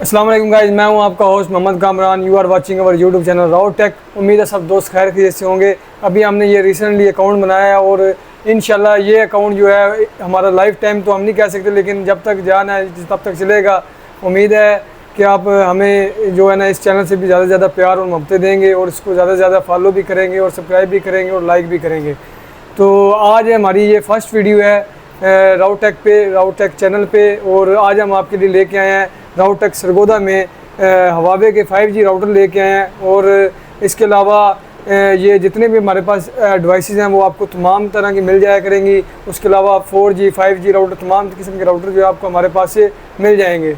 अस्सलाम वालेकुम गाइस, मैं हूं आपका host Mohammad Kamran. You are watching our YouTube channel Route Tech. उम्मीद है सब दोस्त खैर खैरियत से होंगे। अभी हमने ये रिसेंटली अकाउंट बनाया है और इंशाल्लाह ये अकाउंट जो है हमारा लाइफ टाइम तो हम नहीं कह सकते, लेकिन जब तक जान है तब तक चलेगा। उम्मीद है कि आप हमें जो है ना इस चैनल से भी ज़्यादा से ज़्यादा प्यार और मोहब्बतें देंगे और इसको ज़्यादा से ज़्यादा फॉलो भी करेंगे और सब्सक्राइब भी करेंगे और लाइक भी करेंगे। तो आज हमारी ये फर्स्ट वीडियो है राउट टेक पे, राउट टेक चैनल पे। और आज हम आपके लिए लेके आए हैं राउट टेक सरगोदा में हवावे के 5G राउटर लेके आए हैं। और इसके अलावा ये जितने भी हमारे पास डिवाइसेस हैं वो आपको तमाम तरह की मिल जाया करेंगी। उसके अलावा 4G 5G राउटर, तमाम किस्म के राउटर जो है आपको हमारे पास से मिल जाएंगे।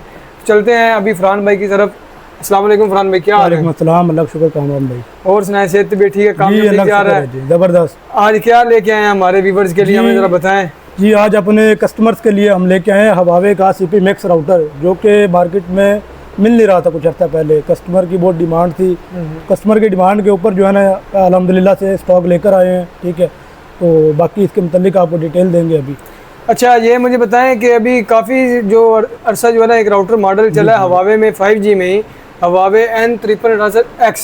चलते हैं अभी फरहान भाई की तरफ। अस्सलाम वालेकुम फरहान भाई, क्या हाल है? अस्सलाम, अल्लाह का शुक्र कामरान भाई। और सुनाए, सेहत भी ठीक है? काम जी, ठीक जा रहा है? ज़बरदस्त। आज क्या लेके आए हैं हमारे व्यूवर्स के लिए, हमें ज़रा बताएं। जी, आज अपने कस्टमर्स के लिए हम लेके आए हैं हवावे का CP मैक्स राउटर, जो कि मार्केट में मिल नहीं रहा था कुछ अर्सा पहले। कस्टमर की बहुत डिमांड थी। कस्टमर की डिमांड के ऊपर जो है ना अल्हम्दुलिल्लाह से स्टॉक लेकर आए हैं। ठीक है, तो बाकी इसके मुतालिक आपको डिटेल देंगे अभी। अच्छा, ये मुझे बताएं कि अभी काफ़ी जो अरसा जो है ना एक राउटर मॉडल चला है हवावे में 5G में ही, हवावे N5388X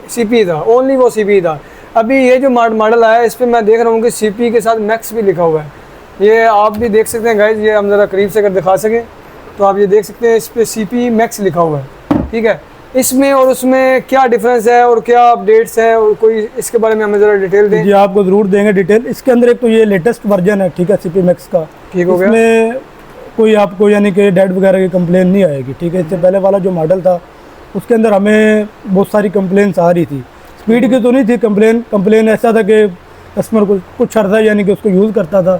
CP था, ओनली वो CP था। अभी ये जो मॉडल आया है इस पर मैं देख रहा हूँ कि CP के साथ मैक्स भी लिखा हुआ है। ये आप भी देख सकते हैं गाइज, ये हम ज़रा करीब से अगर दिखा सकें तो आप ये देख सकते हैं इस पर CP मैक्स लिखा हुआ है। ठीक है, इसमें और उसमें क्या डिफरेंस है और क्या अपडेट्स हैं और कोई इसके बारे में हमें ज़रा डिटेल दें। जी, आपको ज़रूर देंगे डिटेल। इसके अंदर एक तो ये लेटेस्ट वर्जन है, ठीक है, CP मैक्स का। ठीक हो गया, इसमें कोई आपको यानी कि डेट वगैरह की कंप्लेन नहीं आएगी। ठीक है, इससे पहले वाला जो मॉडल था उसके अंदर हमें बहुत सारी कंप्लेंट्स आ रही थी। स्पीड की तो नहीं थी कंप्लेन ऐसा था कि कस्टमर को कुछ अर्सा यानी कि उसको यूज़ करता था।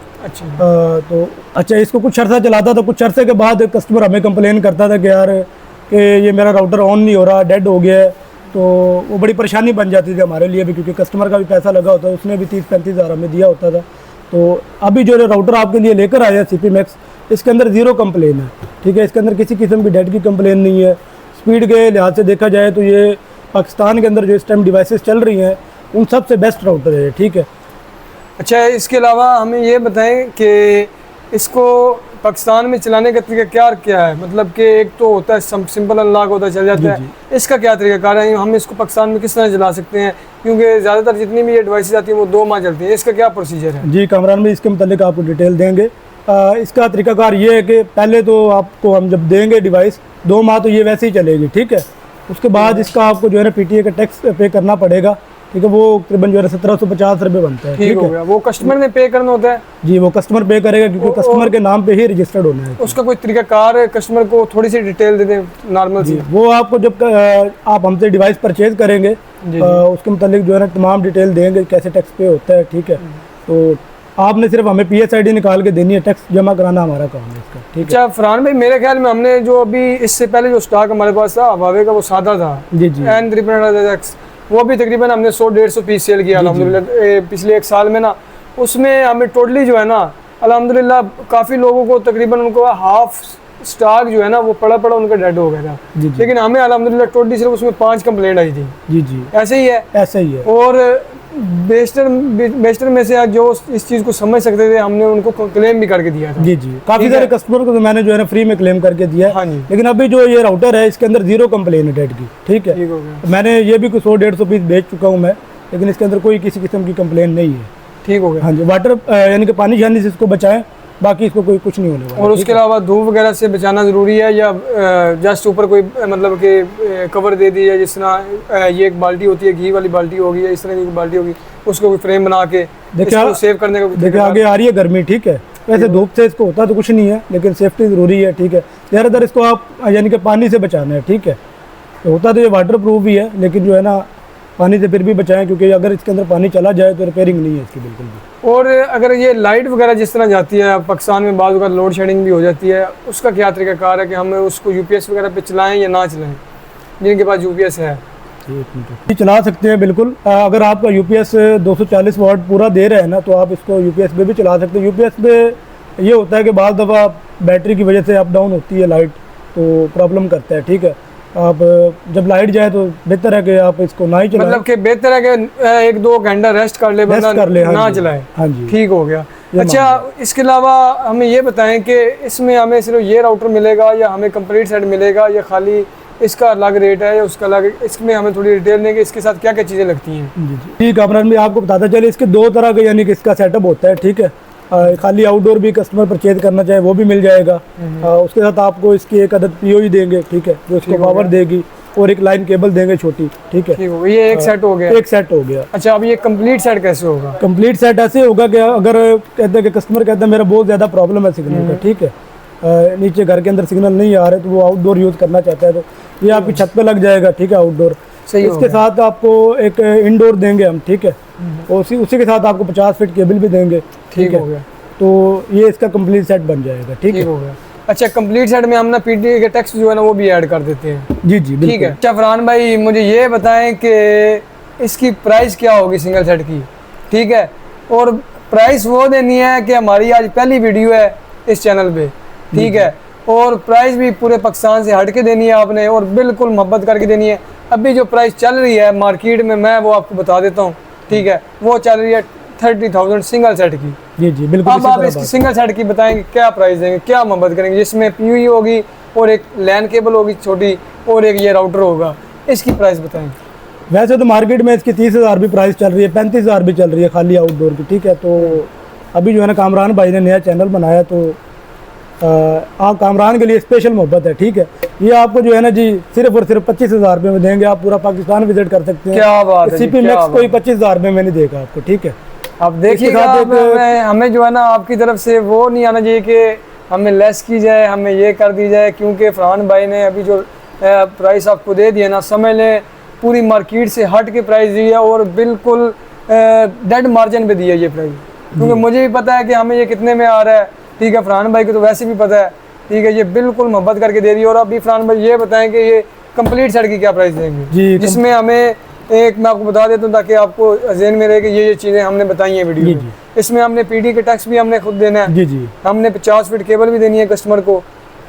अच्छा, इसको कुछ अर्सा चलाता था, कुछ अरसे के बाद कस्टमर हमें कंप्लेन करता था कि यार कि ये मेरा राउटर ऑन नहीं हो रहा, डेड हो गया है। तो वो बड़ी परेशानी बन जाती थी हमारे लिए भी, क्योंकि कस्टमर का भी पैसा लगा होता है, उसने भी 30-35 हज़ार हमें दिया होता था। तो अभी जो राउटर आपके लिए लेकर आया है CP मैक्स, इसके अंदर ज़ीरो कंप्लेन है। ठीक है, इसके अंदर किसी किस्म की डेड की कंप्लेन नहीं है। स्पीड के लिहाज से देखा जाए तो ये पाकिस्तान के अंदर जो इस टाइम डिवाइसेस चल रही हैं उन सबसे बेस्ट राउटर है। ठीक है। अच्छा, इसके अलावा हमें ये बताएं कि इसको पाकिस्तान में चलाने का तरीका क्या है? मतलब कि एक तो होता है सिंपल अनलॉक होता है, चल जाता है। इसका क्या तरीकाकार है? हम इसको पाकिस्तान में किस तरह चला सकते हैं? क्योंकि ज़्यादातर जितनी भी ये डिवाइसेस आती हैं वो 2 माह चलती हैं। इसका क्या प्रोसीजर है? जी कामरान भाई, इसके मुतालिक आपको डिटेल देंगे। इसका तरीकाकार ये है कि पहले तो आपको हम जब देंगे डिवाइस 2 माह तो ये वैसे ही चलेगी। ठीक है, उसके बाद इसका आपको जो है ना PTA का टैक्स पे करना पड़ेगा। ठीक है, वो तकरीबन जो है 1750 रुपये बनता है। ठीक हो गया, वो कस्टमर ने पे करना होता है? जी, वो कस्टमर पे करेगा, क्योंकि कस्टमर के नाम पे ही रजिस्टर्ड होना है। उसका कोई तरीकाकार है? कस्टमर को थोड़ी सी डिटेल दे दें नॉर्मल सी। वो आपको जब आप हमसे डिवाइस परचेज करेंगे उसके मुतालिक जो है ना तमाम डिटेल देंगे, कैसे टैक्स पे होता है। ठीक है, तो आपने सिर्फ हमें PSID निकाल के देनी है, टैक्स जमा कराना हमारा काम है इसका। ठीक है। अच्छा फरहान भाई, मेरे ख्याल में हमने जो अभी इससे पहले जो स्टॉक हमारे पास था हवावे का वो सादा था। जी, N5388X, वो भी तकरीबन हमने 100-150 पीस सेल किया अल्हम्दुलिल्लाह पिछले 1 साल में ना। उसमें हमें टोटली जो है ना अल्हम्दुलिल्लाह काफ़ी लोगों को तकरीबन उनको हाफ स्टॉक जो है ना वो पड़ा उनका डेड हो गया था। लेकिन हमें अल्हम्दुलिल्लाह टोटली सिर्फ उसमें 5 कंप्लेंट आई थी। जी, ऐसे ही है? ऐसा ही है। और बेस्टर में से जो इस चीज़ को समझ सकते थे हमने उनको क्लेम भी करके दिया था। जी, काफ़ी सारे कस्टमर को तो मैंने जो है ना फ्री में क्लेम करके दिया है। हाँ जी। लेकिन अभी जो ये राउटर है इसके अंदर ज़ीरो कंप्लेन है डेड की। ठीक है, मैंने ये भी कुछ 100-150 पीस बेच चुका हूँ मैं, लेकिन इसके अंदर कोई किसी किस्म की कंप्लेन नहीं है। ठीक हो गया। हाँ जी, वाटर यानी कि पानी छानी से इसको बचाएं, बाकी इसको कोई कुछ नहीं होने वाला। और उसके अलावा धूप वगैरह से बचाना ज़रूरी है या जस्ट ऊपर कोई मतलब कि कवर दे दी है? जिस तरह ये एक बाल्टी होती है, घी वाली बाल्टी होगी या इस तरह की बाल्टी होगी, उसको कोई फ्रेम बना के इसको सेव करने का। देखिए, आगे आ रही है गर्मी। ठीक है, वैसे धूप से इसको होता तो कुछ नहीं है, लेकिन सेफ्टी ज़रूरी है। ठीक है, ज़्यादातर इसको आप यानी कि पानी से बचाना है। ठीक है, तो होता तो ये वाटर प्रूफ भी है, लेकिन जो है ना पानी से फिर भी बचाएं, क्योंकि अगर इसके अंदर पानी चला जाए तो रिपेयरिंग नहीं है इसकी बिल्कुल भी। और अगर ये लाइट वगैरह जिस तरह जाती है पाकिस्तान में, बाद लोड शेडिंग भी हो जाती है, उसका क्या तरीकाकार है कि हमें उसको UPS वगैरह पे चलाएं या ना चलाएं? जिनके पास UPS है चला सकते हैं बिल्कुल। अगर आपका UPS 240 वाट पूरा दे रहे हैं ना, तो आप इसको UPS पे भी चला सकते हैं। UPS पे ये होता है कि बाद दफ़ा बैटरी की वजह से अप डाउन होती है लाइट, तो प्रॉब्लम करता है। ठीक है, आप जब लाइट जाए तो बेहतर है कि आप इसको ना ही चलाएं। मतलब कि बेहतर है कि 1-2 घंटा रेस्ट कर ले, बंदा ना चलाए। हाँ जी, ठीक हो गया। अच्छा, इसके अलावा हमें ये बताएं कि इसमें हमें सिर्फ ये राउटर मिलेगा या हमें कंप्लीट सेट मिलेगा या खाली इसका अलग रेट है या उसका अलग, इसमें हमें थोड़ी डिटेल देंगे इसके साथ क्या क्या चीज़ें लगती हैं। जी जी ठीक है अमरान भाई, आपको बताता चले इसके दो तरह के यानी कि इसका सेटअप होता है, ठीक है। खाली आउटडोर भी कस्टमर परचेज करना चाहे वो भी मिल जाएगा। उसके साथ आपको इसकी एक अदद पीओई देंगे, ठीक है, जो इसको पावर देगी, और एक लाइन केबल देंगे छोटी, ठीक है। ये एक सेट हो गया, एक सेट हो गया। अच्छा, अब ये कंप्लीट सेट कैसे होगा? कंप्लीट सेट ऐसे होगा कि अगर कहते हैं कि कस्टमर कहता है मेरा बहुत ज़्यादा प्रॉब्लम है सिग्नल का, ठीक है, नीचे घर के अंदर सिग्नल नहीं आ रहे, तो वो आउटडोर यूज़ करना चाहता है, तो ये आपकी छत पे लग जाएगा, ठीक है, आउटडोर। सही इसके साथ आपको एक इंडोर देंगे हम, ठीक है, और उसी के साथ आपको 50 फीट केबल भी देंगे, ठीक हो गया। तो ये इसका कंप्लीट सेट बन जाएगा, ठीक है। हो गया। अच्छा, कंप्लीट सेट में हम ना पीटी के टेक्स्ट जो है ना वो भी ऐड कर देते हैं। जी जी ठीक है। अच्छा फरहान भाई, मुझे ये बताएं कि इसकी प्राइस क्या होगी सिंगल सेट की, ठीक है, और प्राइस वो देनी है कि हमारी आज पहली वीडियो है इस चैनल पे, ठीक है, और प्राइस भी पूरे पाकिस्तान से हट के देनी है आपने और बिल्कुल मोहब्बत करके देनी है। अभी जो प्राइस चल रही है मार्केट में, मैं वो आपको बता देता हूँ, ठीक है, वो चल रही है 30,000 सिंगल सेट की। जी जी बिल्कुल। अब आप इसकी सिंगल सेट की बताएंगे क्या प्राइस देंगे, क्या मोहब्बत करेंगे, जिसमें पीयूई होगी और एक लैन केबल होगी छोटी और एक ये राउटर होगा, इसकी प्राइस बताएं। वैसे तो मार्केट में इसकी 30,000 भी प्राइस चल रही है, 35,000 भी चल रही है खाली आउटडोर की, ठीक है। तो अभी जो है ना कामरान भाई ने नया चैनल बनाया, तो आप कामरान के लिए स्पेशल मोहब्बत है, ठीक है। ये आपको जो है ना जी सिर्फ और सिर्फ 25,000 रुपये में देंगे, आप पूरा पाकिस्तान विजिट कर सकते हैं। क्या बात है, सीपी मैक्स कोई 25,000 रुपये में नहीं देगा आपको, ठीक है। आप देखिएगा, हमें जो है ना आपकी तरफ से वो नहीं आना चाहिए कि हमें लेस की जाए, हमें ये कर दी जाए, क्योंकि फरहान भाई ने अभी जो प्राइस आपको दे दिया ना, समझ लें पूरी मार्केट से हट के प्राइस दी है और बिल्कुल डेड मार्जिन पे दी है ये प्राइस, क्योंकि मुझे भी पता है कि हमें ये कितने में आ रहा है, ठीक है, फरहान भाई को तो वैसे भी पता है, ठीक है, ये बिल्कुल मोहब्बत करके दे रही है। और अभी फरहान भाई ये बताएं कि ये कंप्लीट सेट की क्या प्राइस देंगे जी, जिसमें हमें एक मैं आपको बता देता हूँ ताकि आपको ज़हन में रहे कि ये चीज़ें हमने बताई हैं वीडियो में। इसमें हमने पीडी के टैक्स भी हमने खुद देना है, जी जी, हमने 50 फीट केबल भी देनी है कस्टमर को,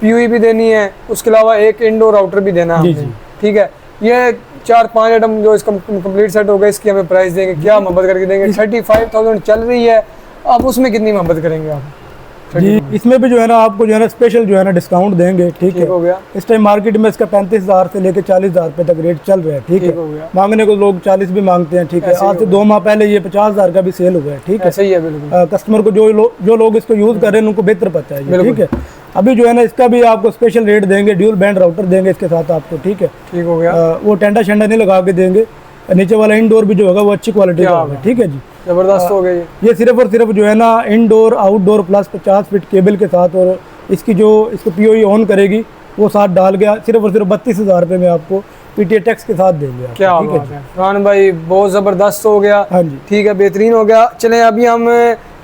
पीयूई भी देनी है, उसके अलावा एक इंडोर राउटर भी देना है, ठीक है। ये 4-5 आइटम जो इसका कंप्लीट सेट होगा, इसकी हमें प्राइस देंगे, क्या मोहब्बत करके देंगे। 35,000 चल रही है, अब उसमें कितनी मोहब्बत करेंगे आप? जी, इसमें भी जो है ना आपको जो है ना स्पेशल जो है ना डिस्काउंट देंगे, ठीक है। हो गया। इस टाइम मार्केट में इसका 35,000 से लेकर 40,000 रुपये तक रेट चल रहा है, ठीक है। हो गया। मांगने को लोग 40 भी मांगते हैं, ठीक है। आज से 2 माह पहले ये 50,000 का भी सेल हुआ है, ठीक है। सही है, बिल्कुल। कस्टमर को जो लोग इसको यूज़ कर रहे हैं उनको बेहतर पता है, ठीक है। अभी जो है ना इसका भी आपको स्पेशल रेट देंगे, ड्यूल बैंड राउटर देंगे इसके साथ आपको, ठीक है। ठीक हो गया। वो टेंडा शेंडा नहीं लगा के देंगे, नीचे वाला इंडोर भी जो होगा वो अच्छी क्वालिटी का होगा, ठीक है जी। जबरदस्त हो गई ये सिर्फ और सिर्फ जो है ना indoor outdoor plus 50 feet cable के साथ, और इसकी जो इसको पीओई ऑन करेगी वो साथ डाल गया, सिर्फ और सिर्फ 32,000 रुपये में आपको पीटीए टैक्स के साथ देंगे। क्या बात है फरहान भाई, बहुत ज़बरदस्त हो गया। हाँ जी, ठीक है, बेहतरीन हो गया। चलें अभी हम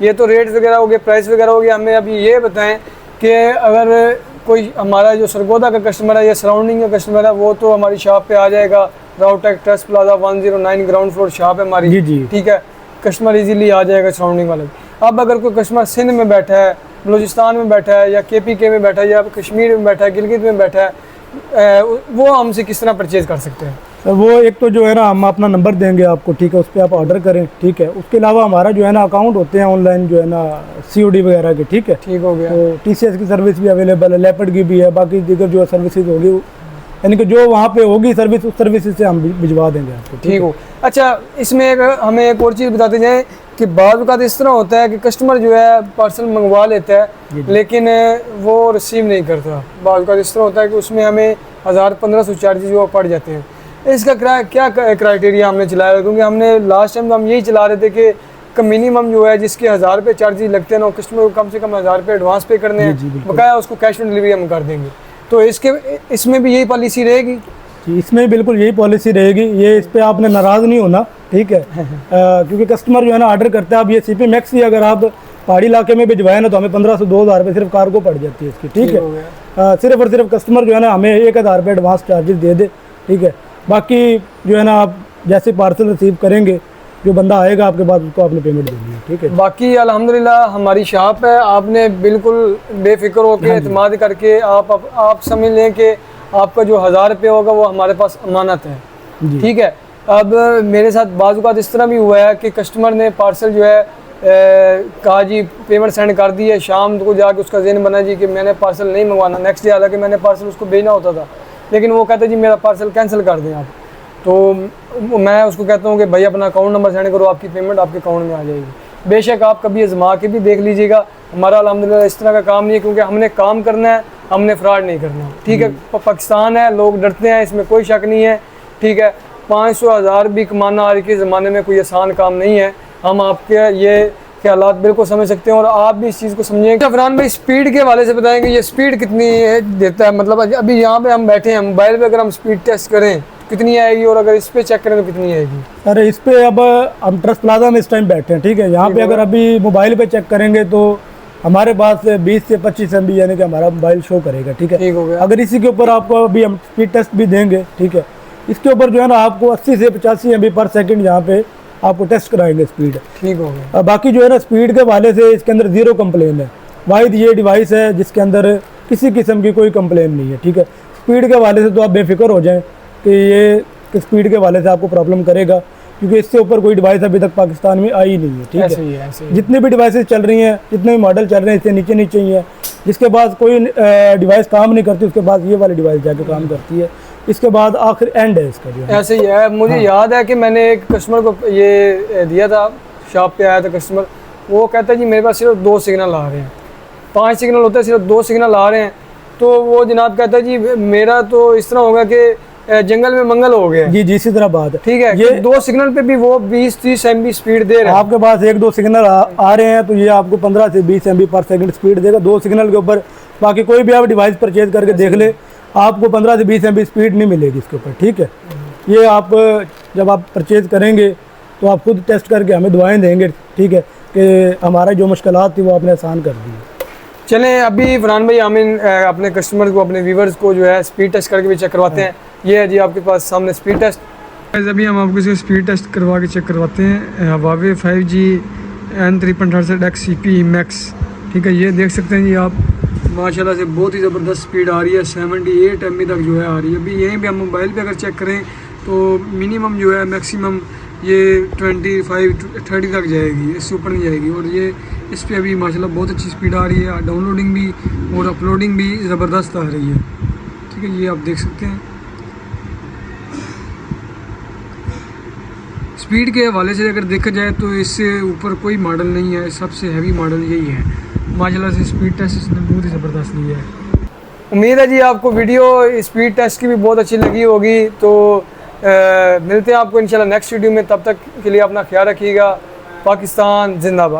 ये तो रेट वगैरह हो गए, प्राइस वगैरह हो गया, हमें अभी ये बताएं कि अगर कोई हमारा जो सरगोदा का कस्टमर है या सराउंडिंग का कस्टमर है, वो तो हमारी शॉप पे आ जाएगा। राउटेक trust plaza 109 ground floor shop है हमारी, जी जी, ठीक है, कस्टमर इजीली आ जाएगा सराउंडिंग वाले। अब अगर कोई कस्टमर सिंध में बैठा है, बलूचिस्तान में बैठा है, या KPK में बैठा है, या कश्मीर में बैठा है, गिलगित में बैठा है, वो हमसे किस तरह परचेज कर सकते हैं? सर वो एक तो जो है ना हम अपना नंबर देंगे आपको, ठीक है, उस पर आप ऑर्डर करें, ठीक है। उसके अलावा हमारा जो है ना अकाउंट होते हैं ऑनलाइन जो है ना COD वगैरह के, ठीक है। ठीक हो गया। तो TCS की सर्विस भी अवेलेबल है, लेपर्ड की भी है, बाकी दीगर जो सर्विसेज होगी यानी कि जो वहाँ पे होगी सर्विस, उस सर्विस से हम भिजवा देंगे आपको, ठीक हो। अच्छा, इसमें हमें एक और चीज़ बताते जाएं कि बाद का इस तरह होता है कि कस्टमर जो है पार्सल मंगवा लेता है लेकिन वो रिसीव नहीं करता। बाद का इस तरह होता है कि उसमें हमें 1000-1500 चार्जेस जो पड़ जाते हैं। इसका क्या क्राइटेरिया हमने चलाया है? क्योंकि हमने लास्ट टाइम तो हम यही चला रहे थे कि मिनिमम जो है जिसके 1000 रुपये चार्जेस लगते हैं ना, कस्टमर को कम से कम 1000 रुपये एडवांस पे करने हैं, बकाया उसको कैश ऑन डिलीवरी हम कर देंगे। तो इसमें भी यही पॉलिसी रहेगी? इसमें बिल्कुल यही पॉलिसी रहेगी, ये इस पर आपने नाराज़ नहीं होना, ठीक है। क्योंकि कस्टमर जो है ना ऑर्डर करता है, अब ये CP मैक्स ही अगर आप पहाड़ी इलाके में भिजवाए ना तो हमें 1500 2,000 रुपये सिर्फ कार्गो पड़ जाती है इसकी, ठीक है। सिर्फ और सिर्फ कस्टमर जो है ना हमें 1,000 रुपये एडवांस चार्जेस दे दे, ठीक है। बाकी जो है ना आप जैसे पार्सल रिसीव करेंगे, जो बंदा आएगा आपके पास उसको आपने पेमेंट देनी है, ठीक है। बाकी अल्हम्दुलिल्लाह हमारी शॉप है, आपने बिल्कुल बेफिक्र होकर एतमाद करके आप समझ लें कि आपका जो 1000 रुपये होगा वो हमारे पास अमानत है, ठीक है। अब मेरे साथ बाज़ औक़ात इस तरह भी हुआ है कि कस्टमर ने पार्सल जो है कहा जी पेमेंट सेंड कर दी है, शाम को जाके उसका ज़हन बना जी कि मैंने पार्सल नहीं मंगवाना, नेक्स्ट डे हालांकि मैंने पार्सल उसको भेजना होता था, लेकिन वो कहता जी मेरा पार्सल कैंसिल कर दें आप। तो मैं उसको कहता हूँ कि भाई अपना अकाउंट नंबर सेंड करो, आपकी पेमेंट आपके अकाउंट में आ जाएगी। बेशक आप कभी आजमा के भी देख लीजिएगा, हमारा अल्हम्दुलिल्लाह इस तरह का काम नहीं है, क्योंकि हमने काम करना है, हमने फ्रॉड नहीं करना। ठीक है, पाकिस्तान है, लोग डरते हैं, इसमें कोई शक नहीं है। ठीक है, 500,000 भी कमाना आज के ज़माने में कोई आसान काम नहीं है। हम आपके ये ख्यालात बिल्कुल समझ सकते हैं और आप भी इस चीज़ को समझेंगे। फरहान भाई, स्पीड के हवाले से बताएंगे, ये स्पीड कितनी देता है? मतलब अभी यहाँ पे हम बैठे हैं, मोबाइल पे अगर हम स्पीड टेस्ट करें कितनी आएगी, और अगर इस पे चेक करें तो कितनी आएगी? अरे इस पे अब हम ट्रस्ट प्लाजा में इस टाइम बैठे हैं, ठीक है। यहाँ पे अगर अभी मोबाइल पे चेक करेंगे तो हमारे पास 20 से 25 MB यानी कि हमारा मोबाइल शो करेगा, ठीक है। ठीक हो गया। अगर इसी के ऊपर आपको अभी हम स्पीड टेस्ट भी देंगे, ठीक है, इसके ऊपर जो है ना आपको 80 से 85 MB पर सेकंड यहाँ पे आपको टेस्ट कराएंगे स्पीड। ठीक हो गया। बाकी जो है ना स्पीड के हवाले से इसके अंदर 0 कंप्लेन है। वाहिद ये डिवाइस है जिसके अंदर किसी किस्म की कोई कंप्लेन नहीं है, ठीक है। स्पीड के हवाले से तो आप बेफिक्र हो जाएं कि ये स्पीड के हवाले से आपको प्रॉब्लम करेगा, क्योंकि इससे ऊपर कोई डिवाइस अभी तक पाकिस्तान में आई नहीं है, ठीक ऐसे ही है। है, ऐसे ही है। जितने भी डिवाइसेस चल रही हैं, जितने भी मॉडल चल रहे हैं, इससे नीचे नीचे ही है। जिसके बाद कोई डिवाइस काम नहीं करती, उसके बाद ये वाली डिवाइस जाके काम करती है। इसके बाद आखिर एंड है इसका जो है। ऐसे ही है। मुझे याद है कि मैंने एक कस्टमर को ये दिया था, शॉप पे आया था कस्टमर, वो कहता है जी मेरे पास सिर्फ 2 सिग्नल आ रहे हैं, 5 सिग्नल होते हैं, सिर्फ 2 सिग्नल आ रहे हैं। तो वो जनाब कहता है जी मेरा तो इस तरह होगा कि जंगल में मंगल हो गया। जी जी, इसी तरह बात है। ठीक है, ये 2 सिग्नल पे भी वो 20-30 MB स्पीड दे रहे हैं। आपके पास 1-2 सिग्नल आ रहे हैं तो ये आपको 15 से 20 MB पर सेकंड स्पीड देगा 2 सिग्नल के ऊपर। बाकी कोई भी आप डिवाइस परचेज करके देख ले, आपको 15 से 20 MB स्पीड नहीं मिलेगी इसके ऊपर, ठीक है। ये आप जब आप परचेज करेंगे तो आप खुद टेस्ट करके हमें दुआएं देंगे, ठीक है, कि हमारा जो मुश्किलात थी वो आपने आसान कर दी। चलें, अभी फरहान भाई हम अपने कस्टमर को, अपने व्यूवर्स को जो है स्पीड टेस्ट करके भी चेक करवाते हैं। ये है जी आपके पास सामने स्पीड टेस्ट। अभी हम आपको इसका स्पीड टेस्ट करवा के चेक करवाते हैं। Huawei 5G N3.68X CP max, ठीक है। ये देख सकते हैं जी आप, माशाल्लाह से बहुत ही ज़बरदस्त स्पीड आ रही है, 78 MB तक जो है आ रही है। अभी यहीं पे हम मोबाइल पे अगर चेक करें तो मिनिमम जो है मैक्सिमम ये 25-30 तक जाएगी, इससे ऊपर नहीं जाएगी। और ये इस पर अभी माशाल्लाह बहुत अच्छी स्पीड आ रही है, डाउनलोडिंग भी और अपलोडिंग भी ज़बरदस्त आ रही है, ठीक है। ये आप देख सकते हैं। स्पीड के हवाले से अगर देखा जाए तो इससे ऊपर कोई मॉडल नहीं है, सबसे हैवी मॉडल यही है। माशाल्लाह से स्पीड टेस्ट इसने बहुत ही ज़बरदस्त लिया है। उम्मीद है जी आपको वीडियो स्पीड टेस्ट की भी बहुत अच्छी लगी होगी। तो मिलते हैं आपको इंशाल्लाह नेक्स्ट वीडियो में, तब तक के लिए अपना ख्याल रखिएगा। पाकिस्तान जिंदाबाद।